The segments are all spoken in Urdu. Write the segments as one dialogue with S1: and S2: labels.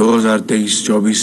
S1: 2023-24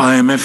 S1: IMF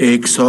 S1: 100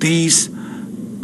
S1: 30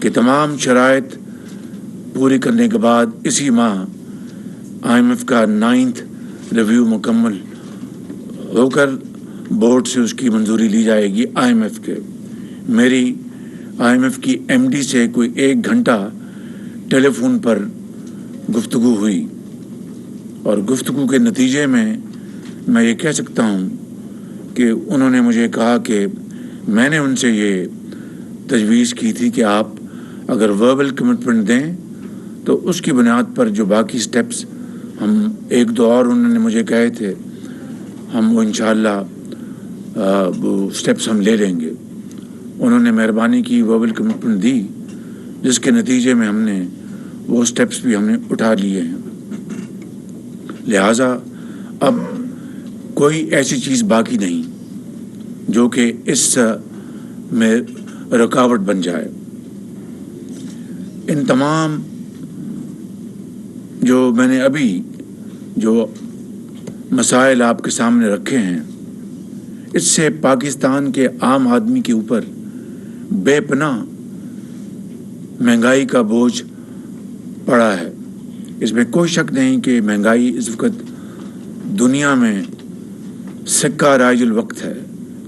S1: کہ تمام شرائط پوری کرنے کے بعد اسی ماہ IMF کا 9th ریویو مکمل ہو کر بورڈ سے اس کی منظوری لی جائے گی IMF کے۔ میری IMF کی MD سے کوئی 1 گھنٹہ ٹیلی فون پر گفتگو ہوئی، اور گفتگو کے نتیجے میں یہ کہہ سکتا ہوں کہ انہوں نے مجھے کہا کہ میں نے ان سے یہ تجویز کی تھی کہ آپ اگر وربل کمٹمنٹ دیں تو اس کی بنیاد پر جو باقی سٹیپس ہم 1-2 اور انہوں نے مجھے کہے تھے، ہم وہ انشاءاللہ وہ سٹیپس ہم لے لیں گے۔ انہوں نے مہربانی کی، وربل کمٹمنٹ دی، جس کے نتیجے میں ہم نے وہ سٹیپس بھی ہم نے اٹھا لیے ہیں۔ لہٰذا اب کوئی ایسی چیز باقی نہیں جو کہ اس میں رکاوٹ بن جائے۔ ان تمام جو میں نے ابھی جو مسائل آپ کے سامنے رکھے ہیں، اس سے پاکستان کے عام آدمی کے اوپر بے پناہ مہنگائی کا بوجھ پڑا ہے۔ اس میں کوئی شک نہیں کہ مہنگائی اس وقت دنیا میں سکہ رائج الوقت ہے،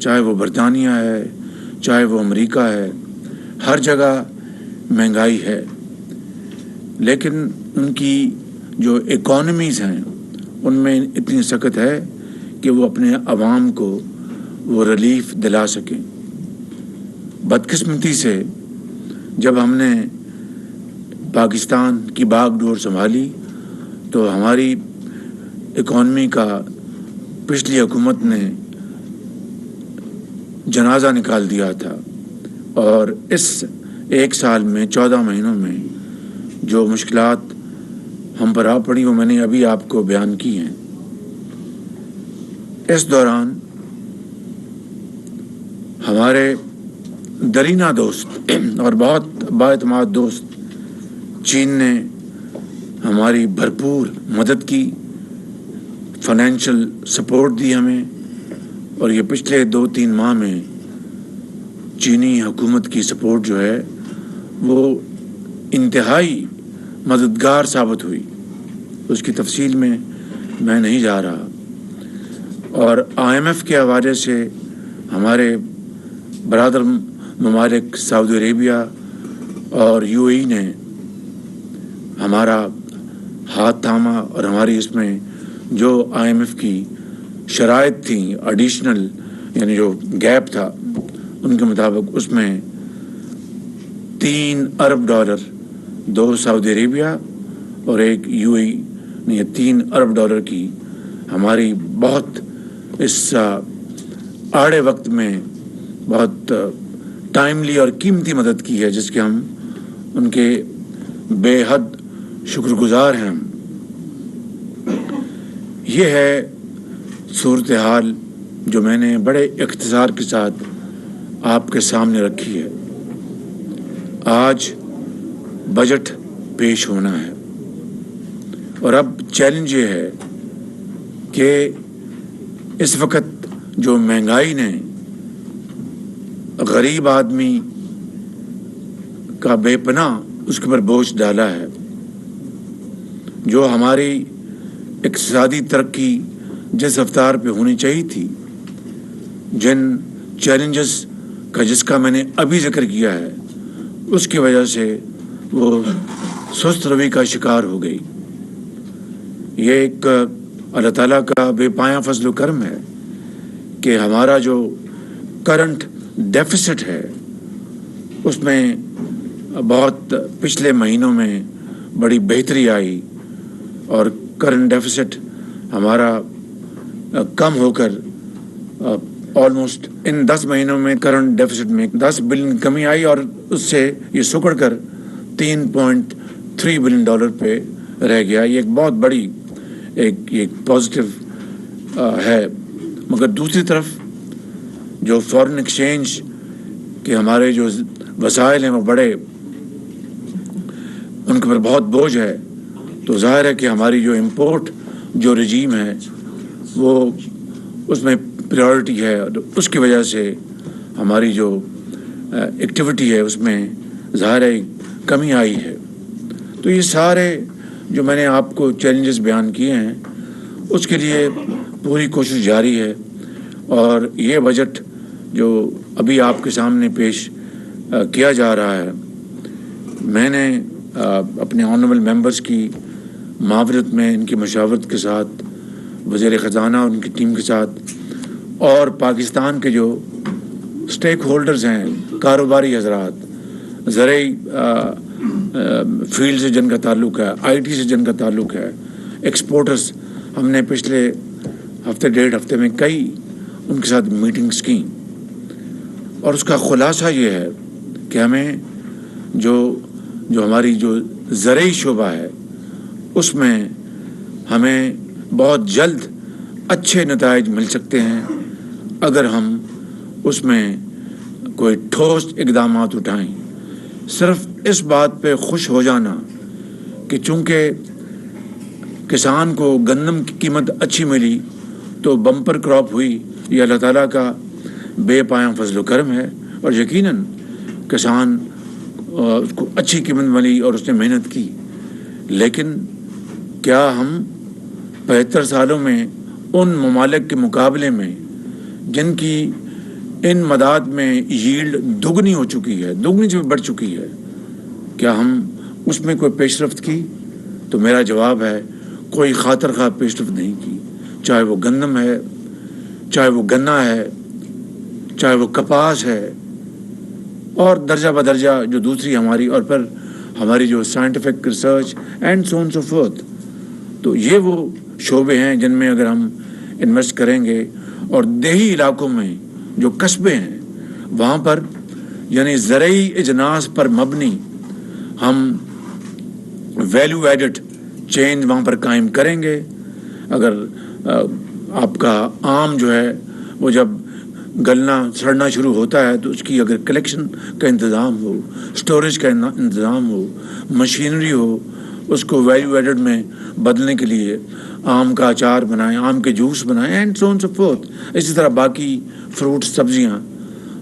S1: چاہے وہ برطانیہ ہے، چاہے وہ امریکہ ہے، ہر جگہ مہنگائی ہے۔ لیکن ان کی جو اکانومیز ہیں ان میں اتنی سخت ہے کہ وہ اپنے عوام کو وہ ریلیف دلا سکیں۔ بدقسمتی سے جب ہم نے پاکستان کی باغ ڈور سنبھالی تو ہماری اکانومی کا پچھلی حکومت نے جنازہ نکال دیا تھا، اور اس 1 سال میں 14 مہینوں میں جو مشکلات ہم پر آ پڑی وہ میں نے ابھی آپ کو بیان کی ہیں۔ اس دوران ہمارے درینہ دوست اور بہت بااعتماد دوست چین نے ہماری بھرپور مدد کی، فائنینشیل سپورٹ دی ہمیں، اور یہ پچھلے 2-3 ماہ میں چینی حکومت کی سپورٹ جو ہے وہ انتہائی مددگار ثابت ہوئی۔ اس کی تفصیل میں نہیں جا رہا۔ اور IMF کے حوالے سے ہمارے برادر ممالک سعودی عربیہ اور UAE نے ہمارا ہاتھ تھاما، اور ہماری اس میں جو IMF کی شرائط تھیں ایڈیشنل، یعنی جو گیپ تھا ان کے مطابق، اس میں $3 ارب 2 سعودی عربیہ اور 1 UAE نے 3 ارب ڈالر کی ہماری بہت اس آڑے وقت میں بہت ٹائملی اور قیمتی مدد کی ہے، جس کے ہم ان کے بے حد شکر گزار ہیں۔ یہ ہے صورتحال جو میں نے بڑے اختصار کے ساتھ آپ کے سامنے رکھی ہے۔ آج بجٹ پیش ہونا ہے، اور اب چیلنج یہ ہے کہ اس وقت جو مہنگائی نے غریب آدمی کا بے پناہ اس کے اوپر بوجھ ڈالا ہے، جو ہماری اقتصادی ترقی جس رفتار پہ ہونی چاہیے تھی، جن چیلنجز کا جس کا میں نے ابھی ذکر کیا ہے، اس کی وجہ سے وہ سست روی کا شکار ہو گئی۔ یہ ایک اللہ تعالیٰ کا بے پایاں فضل و کرم ہے کہ ہمارا جو کرنٹ ڈیفیسٹ ہے اس میں بہت پچھلے مہینوں میں بڑی بہتری آئی، اور کرنٹ ڈیفیسٹ ہمارا کم ہو کر آلموسٹ ان 10 مہینوں میں کرنٹ ڈیفیسٹ میں 10 بلین کمی آئی، اور اس سے یہ سکڑ کر $3.3 بلین پہ رہ گیا۔ یہ ایک بہت بڑی ایک پازیٹیو ہے۔ مگر دوسری طرف جو فارن ایکسچینج کے ہمارے جو وسائل ہیں وہ بڑے، ان کے پر بہت بوجھ ہے، تو ظاہر ہے کہ ہماری جو امپورٹ جو رجیم ہے وہ اس میں پریورٹی ہے، اور اس کی وجہ سے ہماری جو ایکٹیویٹی ہے اس میں ظاہر ہے کمی آئی ہے. تو یہ سارے جو میں نے آپ کو چیلنجز بیان کیے ہیں اس کے لیے پوری کوشش جاری ہے. اور یہ بجٹ جو ابھی آپ کے سامنے پیش کیا جا رہا ہے، میں نے اپنے آنریبل ممبرس کی معاونت میں، ان کی مشاورت کے ساتھ، وزیر خزانہ اور ان کی ٹیم کے ساتھ، اور پاکستان کے جو سٹیک ہولڈرز ہیں، کاروباری حضرات، زرعی فیلڈ سے جن کا تعلق ہے، آئی ٹی سے جن کا تعلق ہے، ایکسپورٹرز، ہم نے پچھلے ہفتے ڈیڑھ ہفتے میں کئی ان کے ساتھ میٹنگز کی. اور اس کا خلاصہ یہ ہے کہ ہمیں جو ہماری جو زرعی شعبہ ہے اس میں ہمیں بہت جلد اچھے نتائج مل سکتے ہیں اگر ہم اس میں کوئی ٹھوس اقدامات اٹھائیں. صرف اس بات پہ خوش ہو جانا کہ چونکہ کسان کو گندم کی قیمت اچھی ملی تو بمپر کراپ ہوئی، یہ اللہ تعالیٰ کا بے پایاں فضل و کرم ہے. اور یقیناً کسان اس کو اچھی قیمت ملی اور اس نے محنت کی. لیکن کیا ہم 75 سالوں میں ان ممالک کے مقابلے میں جن کی ان مداد میں ییلڈ دگنی ہو چکی ہے، دگنی سے بڑھ چکی ہے، کیا ہم اس میں کوئی پیش رفت کی؟ تو میرا جواب ہے کوئی خاطر خواہ پیش رفت نہیں کی. چاہے وہ گندم ہے، چاہے وہ گنا ہے، چاہے وہ کپاس ہے، اور درجہ بدرجہ جو دوسری ہماری، اور پھر ہماری جو scientific research and so on so forth. تو یہ وہ شعبے ہیں جن میں اگر ہم انویسٹ کریں گے، اور دیہی علاقوں میں جو قصبے ہیں وہاں پر یعنی زرعی اجناس پر مبنی ہم ویلیو ایڈڈ چین وہاں پر قائم کریں گے. اگر آپ کا آم جو ہے وہ جب گلنا سڑنا شروع ہوتا ہے تو اس کی اگر کلیکشن کا انتظام ہو، سٹوریج کا انتظام ہو، مشینری ہو، اس کو ویلیو ایڈڈ میں بدلنے کے لیے آم کا اچار بنائیں، آم کے جوس بنائیں، and so on so forth. اسی طرح باقی فروٹ، سبزیاں،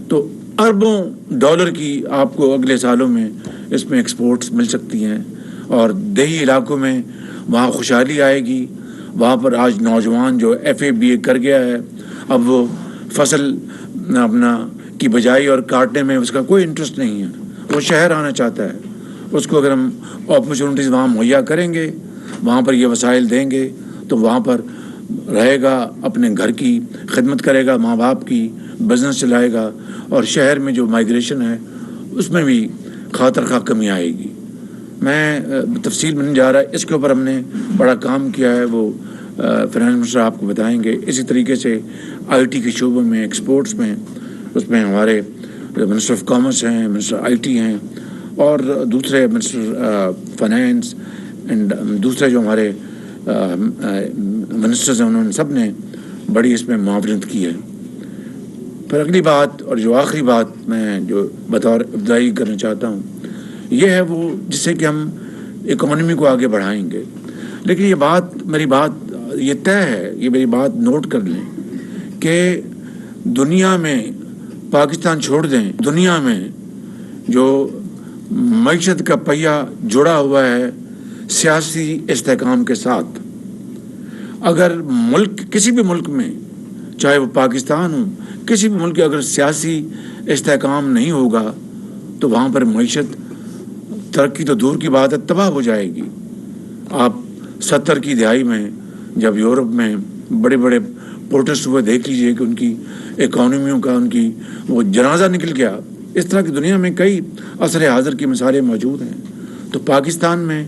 S1: تو اربوں ڈالر کی آپ کو اگلے سالوں میں اس میں ایکسپورٹس مل سکتی ہیں. اور دیہی علاقوں میں وہاں خوشحالی آئے گی. وہاں پر آج نوجوان جو FA BA کر گیا ہے، اب وہ فصل اپنا کی بجائی اور کاٹنے میں اس کا کوئی انٹرسٹ نہیں ہے، وہ شہر آنا چاہتا ہے. اس کو اگر ہم اپرچونیٹیز وہاں مہیا کریں گے، وہاں پر یہ وسائل دیں گے، تو وہاں پر رہے گا، اپنے گھر کی خدمت کرے گا، ماں باپ کی، بزنس چلائے گا. اور شہر میں جو مائیگریشن ہے اس میں بھی خاطر خواہ کمی آئے گی. میں تفصیل میں نہیں جا رہا، اس کے اوپر ہم نے بڑا کام کیا ہے، وہ فائنانس منسٹر آپ کو بتائیں گے. اسی طریقے سے IT کے شعبوں میں، ایکسپورٹس میں، اس میں ہمارے منسٹر آف کامرس ہیں، منسٹر IT ہیں، اور دوسرے منسٹر فائنانس اینڈ دوسرے جو ہمارے منسٹرز ہیں، انہوں نے سب نے بڑی اس میں معاونت کی ہے. پھر اگلی بات اور جو آخری بات میں جو بطور ابتدائی کرنا چاہتا ہوں یہ ہے وہ جس سے کہ ہم اکانومی کو آگے بڑھائیں گے. لیکن یہ بات میری بات یہ طے ہے، یہ میری بات نوٹ کر لیں کہ دنیا میں، پاکستان چھوڑ دیں، دنیا میں جو معیشت کا پہیہ جڑا ہوا ہے سیاسی استحکام کے ساتھ، اگر ملک، کسی بھی ملک میں، چاہے وہ پاکستان ہو، کسی بھی ملک کے اگر سیاسی استحکام نہیں ہوگا تو وہاں پر معیشت، ترقی تو دور کی بات ہے، تباہ ہو جائے گی. آپ 70 کی دہائی میں جب یورپ میں بڑے بڑے پروٹیسٹ ہوئے، دیکھ لیجئے کہ ان کی اکانومیوں کا ان کی وہ جنازہ نکل گیا. اس طرح کی دنیا میں کئی عصر حاضر کی مثالیں موجود ہیں. تو پاکستان میں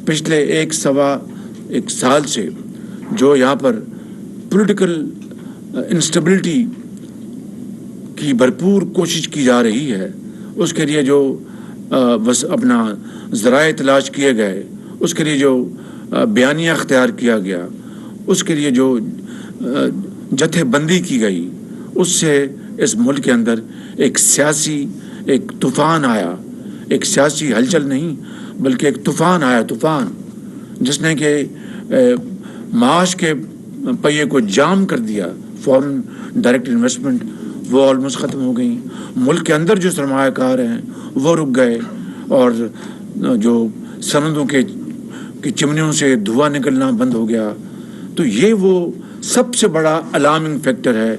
S1: پچھلے ایک سال سے جو یہاں پر پولیٹیکل انسٹیبلٹی کی بھرپور کوشش کی جا رہی ہے، اس کے لیے جو اپنا ذرائع تلاش کیے گئے، اس کے لیے جو بیانیہ اختیار کیا گیا، اس کے لیے جو جتھے بندی کی گئی، اس سے اس ملک کے اندر ایک سیاسی ایک طوفان آیا. ایک سیاسی ہلچل نہیں بلکہ ایک طوفان آیا، طوفان جس نے کہ معاش کے پہیے کو جام کر دیا. فورن ڈائریکٹ انویسٹمنٹ وہ آلموسٹ ختم ہو گئی. ملک کے اندر جو سرمایہ کار ہیں وہ رک گئے. اور جو سندوں کی چمنیوں سے دھواں نکلنا بند ہو گیا، تو یہ وہ سب سے بڑا الارمنگ فیکٹر ہے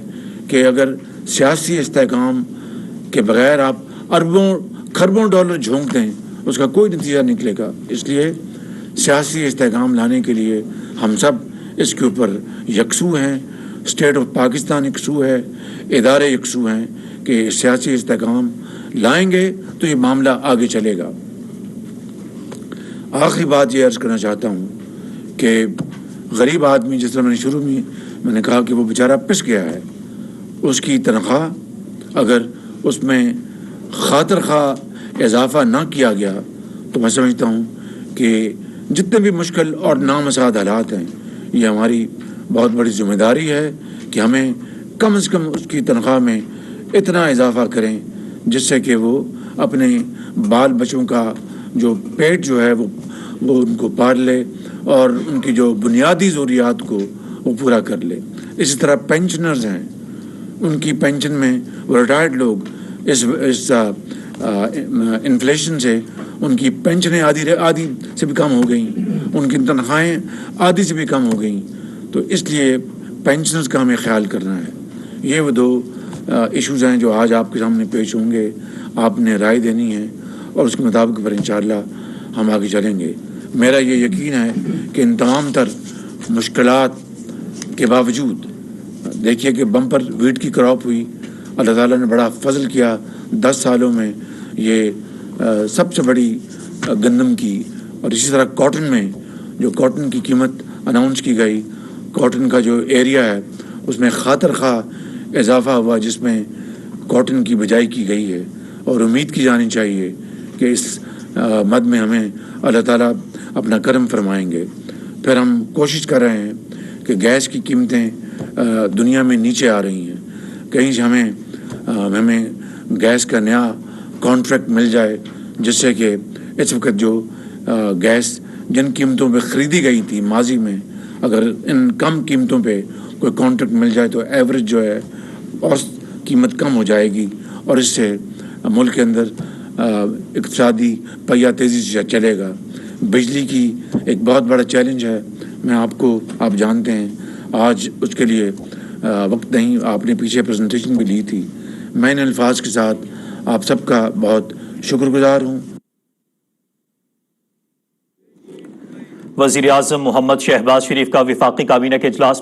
S1: کہ اگر سیاسی استحکام کے بغیر آپ اربوں کھربوں ڈالر جھونک دیں اس کا کوئی نتیجہ نکلے گا۔ اس لیے سیاسی استحکام لانے کے لیے ہم سب اس کے اوپر یکسو ہیں، اسٹیٹ آف پاکستان یکسو ہے، ادارے یکسو ہیں کہ سیاسی استحکام لائیں گے تو یہ معاملہ آگے چلے گا۔ آخری بات یہ عرض کرنا چاہتا ہوں کہ غریب آدمی، جس طرح میں نے شروع میں نے کہا کہ وہ بیچارہ پس گیا ہے، اس کی تنخواہ اگر اس میں خاطر خواہ اضافہ نہ کیا گیا تو میں سمجھتا ہوں کہ جتنے بھی مشکل اور نامساعد حالات ہیں، یہ ہماری بہت بڑی ذمہ داری ہے کہ ہمیں کم از کم اس کی تنخواہ میں اتنا اضافہ کریں جس سے کہ وہ اپنے بال بچوں کا جو پیٹ جو ہے وہ ان کو پال لے اور ان کی جو بنیادی ضروریات کو وہ پورا کر لے۔ اسی طرح پینشنرز ہیں، ان کی پینشن میں وہ ریٹائرڈ لوگ اس انفلیشن سے ان کی پینشنیں آدھی سے بھی کم ہو گئیں، ان کی تنخواہیں آدھی سے بھی کم ہو گئیں، تو اس لیے پینشنرز کا ہمیں خیال کرنا ہے۔ یہ وہ دو ایشوز ہیں جو آج آپ کے سامنے پیش ہوں گے، آپ نے رائے دینی ہے اور اس کے مطابق پر انشاءاللہ ہم آگے چلیں گے۔ میرا یہ یقین ہے کہ ان تمام تر مشکلات کے باوجود دیکھیے کہ بمپر ویٹ کی کراپ ہوئی، اللہ تعالیٰ نے بڑا فضل کیا، 10 سالوں میں یہ سب سے بڑی گندم کی، اور اسی طرح کاٹن میں جو کاٹن کی قیمت اناؤنس کی گئی، کاٹن کا جو ایریا ہے اس میں خاطر خواہ اضافہ ہوا جس میں کاٹن کی بجائی کی گئی ہے، اور امید کی جانی چاہیے کہ اس مد میں ہمیں اللہ تعالیٰ اپنا کرم فرمائیں گے۔ پھر ہم کوشش کر رہے ہیں کہ گیس کی قیمتیں دنیا میں نیچے آ رہی ہیں، کہیں سے ہمیں گیس کا نیا کانٹریکٹ مل جائے جس سے کہ اس وقت جو گیس جن قیمتوں پہ خریدی گئی تھی ماضی میں، اگر ان کم قیمتوں پہ کوئی کانٹریکٹ مل جائے تو ایوریج جو ہے اوسط قیمت کم ہو جائے گی، اور اس سے ملک کے اندر اقتصادی پہیہ تیزی سے چلے گا۔ بجلی کی ایک بہت بڑا چیلنج ہے، آپ جانتے ہیں، آج اس کے لیے وقت نہیں، آپ نے پیچھے پریزنٹیشن بھی لی تھی۔ میں ان الفاظ کے ساتھ آپ سب کا بہت شکر گزار ہوں۔
S2: وزیر اعظم محمد شہباز شریف کا وفاقی کابینہ کے اجلاس